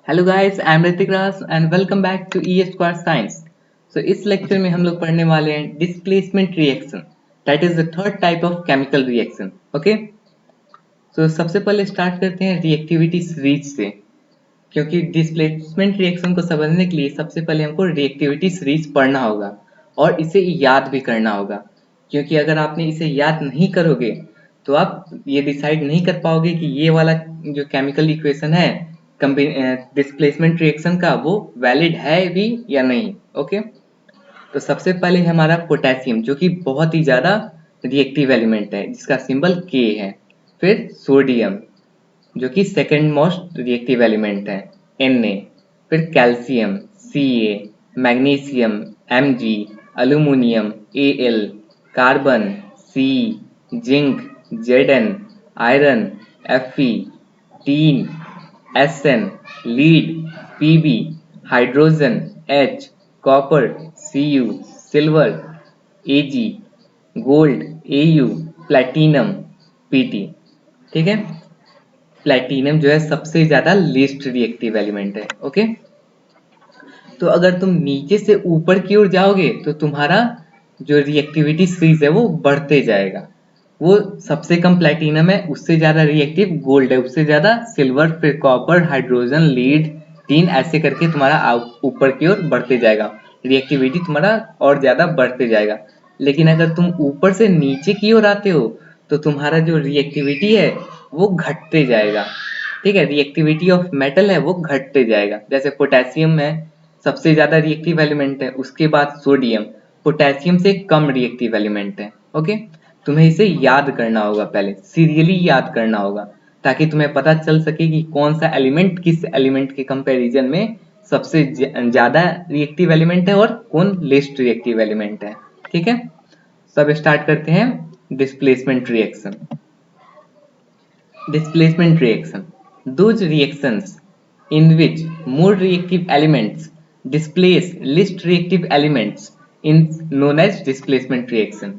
Hello guys, I am Hrithik Raj and welcome back to E square science. इस lecture में हम लोग पढ़ने वाले हैं displacement reaction, that is the third type of chemical reaction. Okay, सबसे पहले स्टार्ट करते हैं रिएक्टिविटी सीरीज से। क्योंकि डिस्प्लेसमेंट रिएक्शन को समझने के लिए सबसे पहले हमको रिएक्टिविटी सीरीज पढ़ना होगा और इसे याद भी करना होगा। क्योंकि अगर आपने इसे याद नहीं करोगे तो आप ये डिसाइड नहीं कर पाओगे कि ये वाला जो केमिकल इक्वेशन है डिस्प्लेसमेंट रिएक्शन का वो वैलिड है भी या नहीं। ओके, तो सबसे पहले हमारा पोटेशियम जो कि बहुत ही ज़्यादा रिएक्टिव एलिमेंट है जिसका सिंबल के है। फिर सोडियम जो कि सेकेंड मोस्ट रिएक्टिव एलिमेंट है, Na। फिर calcium Ca, magnesium Mg, aluminium Al, carbon C, zinc Zn, iron Fe, tin Sn, lead Pb, hydrogen H, copper Cu, silver Ag, gold Au, platinum Pt। ठीक है, platinum जो है सबसे ज्यादा least reactive element है। Okay, तो अगर तुम नीचे से ऊपर की ओर जाओगे तो तुम्हारा जो रिएक्टिविटी सीरीज है वो बढ़ते जाएगा। वो सबसे कम प्लैटिनम है, उससे ज्यादा रिएक्टिव गोल्ड है, उससे ज्यादा सिल्वर, फिर कॉपर, हाइड्रोजन, लीड, टीन, ऐसे करके तुम्हारा ऊपर की ओर बढ़ते जाएगा। रिएक्टिविटी तुम्हारा और ज्यादा बढ़ते जाएगा। लेकिन अगर तुम ऊपर से नीचे की ओर आते हो तो तुम्हारा जो रिएक्टिविटी है वो घटते जाएगा। ठीक है, रिएक्टिविटी ऑफ मेटल है वो घटते जाएगा। जैसे पोटेशियम है सबसे ज्यादा रिएक्टिव एलिमेंट है, उसके बाद सोडियम पोटेशियम से कम रिएक्टिव एलिमेंट है। ओके, तुम्हें इसे याद करना होगा, पहले सीरियली याद करना होगा ताकि तुम्हें पता चल सके कि कौन सा एलिमेंट किस एलिमेंट के कंपैरिजन में सबसे ज्यादा रिएक्टिव एलिमेंट है और कौन लेस्ट रिएक्टिव एलिमेंट है। ठीक है, सब स्टार्ट करते हैं displacement reaction. Displacement reaction. Those reactions in which more reactive elements displace least reactive elements in known as displacement reaction.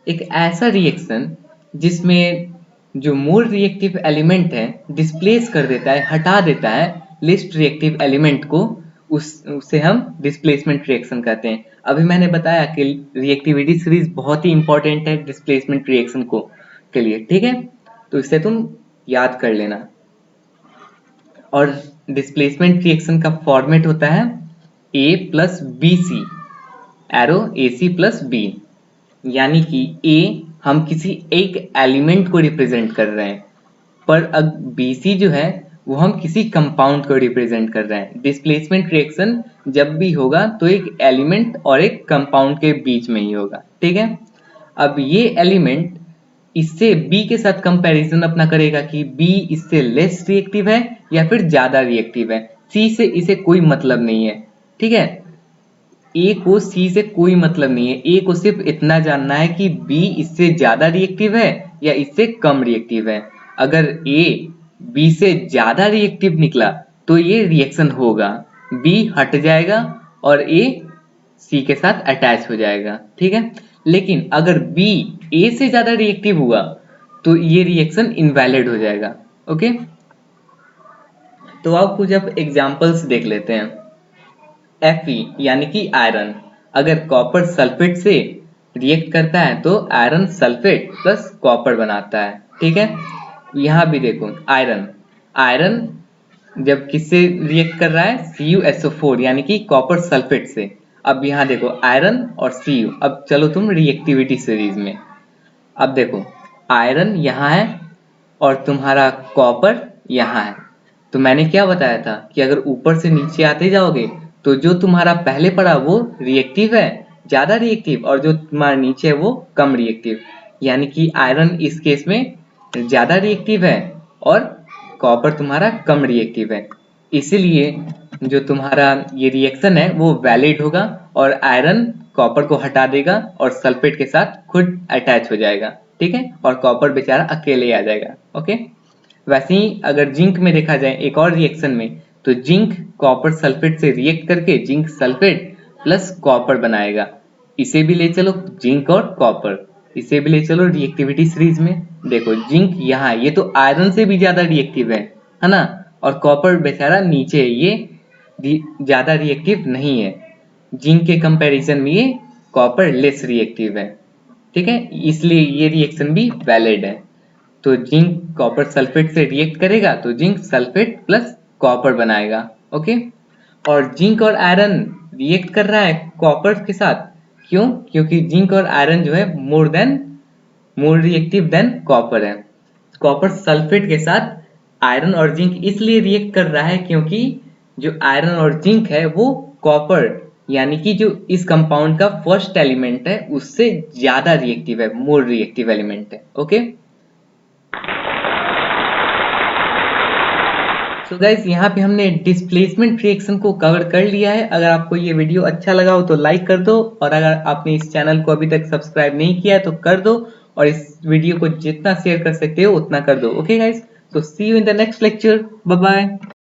एक ऐसा रिएक्शन जिसमें जो मोर रिएक्टिव एलिमेंट है डिस्प्लेस कर देता है, हटा देता है लिस्ट रिएक्टिव एलिमेंट को, उसे हम डिस्प्लेसमेंट रिएक्शन कहते हैं। अभी मैंने बताया कि रिएक्टिविटी सीरीज बहुत ही इंपॉर्टेंट है डिस्प्लेसमेंट रिएक्शन को के लिए। ठीक है, तो इसे तुम याद कर लेना। और डिस्प्लेसमेंट रिएक्शन का फॉर्मेट होता है A plus B C, arrow AC plus B. यानी कि A हम किसी एक एलिमेंट को रिप्रेजेंट कर रहे हैं, पर अब BC जो है वो हम किसी कंपाउंड को रिप्रेजेंट कर रहे हैं। डिस्प्लेसमेंट रिएक्शन जब भी होगा तो एक एलिमेंट और एक कंपाउंड के बीच में ही होगा। ठीक है, अब ये एलिमेंट इससे B के साथ कंपैरिजन अपना करेगा कि B इससे लेस रिएक्टिव है या फिर ज्यादा रिएक्टिव है। C से इसे कोई मतलब नहीं है। ठीक है, A को C से कोई मतलब नहीं है, A को सिर्फ इतना जानना है कि B इससे ज्यादा रिएक्टिव है या इससे कम रिएक्टिव है। अगर A B से ज्यादा रिएक्टिव निकला तो ये रिएक्शन होगा, B हट जाएगा और A C के साथ अटैच हो जाएगा। ठीक है, लेकिन अगर B A से ज्यादा रिएक्टिव हुआ तो ये रिएक्शन इनवैलिड हो जाएगा। ओके, तो आप कुछ अब एग्जांपल्स देख लेते हैं। Fe यानी कि आयरन अगर कॉपर सल्फेट से रिएक्ट करता है तो आयरन सल्फेट प्लस कॉपर बनाता है। ठीक है, यहाँ भी देखो आयरन आयरन जब किससे रिएक्ट कर रहा है CuSO4 यानी कि कॉपर सल्फेट से। अब यहाँ देखो आयरन और Cu। अब चलो तुम रिएक्टिविटी सीरीज में। अब देखो आयरन यहाँ है और तुम्हारा कॉपर यहाँ है। तो मैंने क्या बताया था कि अगर ऊपर से नीचे आते जाओगे तो जो तुम्हारा पहले पड़ा वो रिएक्टिव है, ज्यादा रिएक्टिव, और जो तुम्हारा नीचे है वो कम रिएक्टिव। यानी कि आयरन इस केस में ज्यादा रिएक्टिव है और कॉपर तुम्हारा कम रिएक्टिव है। इसीलिए जो तुम्हारा ये रिएक्शन है वो वैलिड होगा और आयरन कॉपर को हटा देगा और सल्फेट के साथ खुद अटैच हो जाएगा। ठीक है, और कॉपर बेचारा अकेले आ जाएगा। ओके, वैसे ही अगर जिंक में देखा जाए एक और रिएक्शन में, तो जिंक कॉपर सल्फेट से रिएक्ट करके जिंक सल्फेट प्लस कॉपर बनाएगा। इसे भी ले चलो जिंक और कॉपर, इसे भी ले चलो रिएक्टिविटी सीरीज में। देखो जिंक यहाँ, ये तो आयरन से भी ज्यादा रिएक्टिव है ना, और कॉपर बेचारा नीचे है, ये ज्यादा रिएक्टिव नहीं है। जिंक के कंपैरिजन में ये कॉपर लेस रिएक्टिव है, ठीक है, इसलिए ये रिएक्शन भी वैलिड है। तो जिंक कॉपर सल्फेट से रिएक्ट करेगा तो जिंक सल्फेट प्लस कॉपर बनाएगा, ओके। और जिंक और आयरन रिएक्ट कर रहा है कॉपर के साथ, क्यों? क्योंकि जिंक और आयरन जो है मोर रिएक्टिव देन कॉपर है। कॉपर सल्फेट के साथ आयरन और जिंक इसलिए रिएक्ट कर रहा है क्योंकि जो आयरन और जिंक है वो कॉपर यानी कि जो इस कंपाउंड का फर्स्ट एलिमेंट है उससे ज्यादा रिएक्टिव है, मोर रिएक्टिव एलिमेंट है, ओके। सो गाइस यहाँ पे हमने डिस्प्लेसमेंट रिएक्शन को कवर कर लिया है। अगर आपको ये वीडियो अच्छा लगा हो तो लाइक कर दो, और अगर आपने इस चैनल को अभी तक सब्सक्राइब नहीं किया है तो कर दो, और इस वीडियो को जितना शेयर कर सकते हो उतना कर दो, okay guys. So see you in the next lecture, bye bye.